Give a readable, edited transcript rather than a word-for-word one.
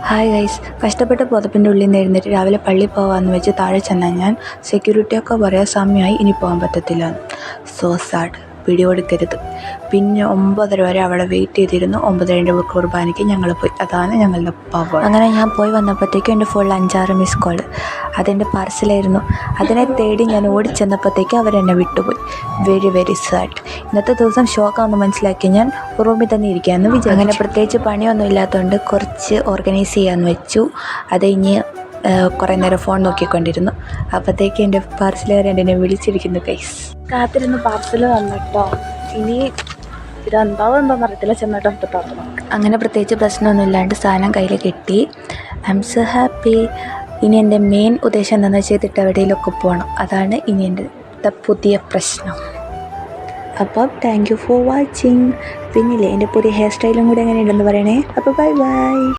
Hi guys, കഷ്ടപ്പെട്ട് പുതപ്പിൻ്റെ ഉള്ളിൽ നിന്ന് എഴുന്നേറ്റ് രാവിലെ പള്ളിയിൽ പോകാമെന്ന് വെച്ച് താഴെ ചെന്നാൽ ഞാൻ സെക്യൂരിറ്റിയൊക്കെ പറയാൻ സമയമായി, ഇനി പോകാൻ പറ്റത്തില്ല. So sad. പിടികൊടുക്കരുത്. പിന്നെ 9:30 വരെ അവിടെ വെയിറ്റ് ചെയ്തിരുന്നു. 9:30 കുർബാനയ്ക്ക് ഞങ്ങൾ പോയി. അതാണ് ഞങ്ങളുടെ പവർ. അങ്ങനെ ഞാൻ പോയി വന്നപ്പോഴത്തേക്കും എൻ്റെ ഫോണിൽ 5-6 മിസ് കോൾ. അതെൻ്റെ പാർസലായിരുന്നു. അതിനെ തേടി ഞാൻ ഓടിച്ചെന്നപ്പോഴത്തേക്കും അവരെന്നെ വിട്ടുപോയി. Very very sad. ഇന്നത്തെ ദിവസം ഷോക്കാണെന്ന് മനസ്സിലാക്കി ഞാൻ റൂമിൽ തന്നെ ഇരിക്കാമെന്ന് വിചാരിച്ചു. അങ്ങനെ പ്രത്യേകിച്ച് പണിയൊന്നും ഇല്ലാത്തതുകൊണ്ട് കുറച്ച് ഓർഗനൈസ് ചെയ്യാമെന്ന് വെച്ചു. അത് കഴിഞ്ഞ് കുറേ നേരം ഫോൺ നോക്കിക്കൊണ്ടിരുന്നു. അപ്പോഴത്തേക്ക് എൻ്റെ പാർസലുകാരൻ എന്നെ വിളിച്ചിരിക്കുന്നു ഗൈസ്. കാത്തിരുന്ന് പാർസൽ വന്നിട്ടോ. ഇനി ഇതെന്താണെന്ന് അറിയത്തില്ല, ചെന്നിട്ട് തുറന്നു. അങ്ങനെ പ്രത്യേകിച്ച് പ്രശ്നമൊന്നും ഇല്ലാണ്ട് സാധനം കയ്യിൽ കിട്ടി. I M so happy. ഇനി എൻ്റെ മെയിൻ ഉദ്ദേശം എന്താണെന്ന് വെച്ചാൽ ഇതിട്ട് എവിടെയെങ്കിലുമൊക്കെ പോകണം. അതാണ് ഇനി എൻ്റെ പുതിയ പ്രശ്നം. അപ്പം താങ്ക് യു ഫോർ വാച്ചിങ്. പിന്നില്ലേ എൻ്റെ പുതിയ ഹെയർ സ്റ്റൈലും കൂടി എങ്ങനെയുണ്ടെന്ന് പറയണേ. അപ്പോൾ ബൈ ബൈ.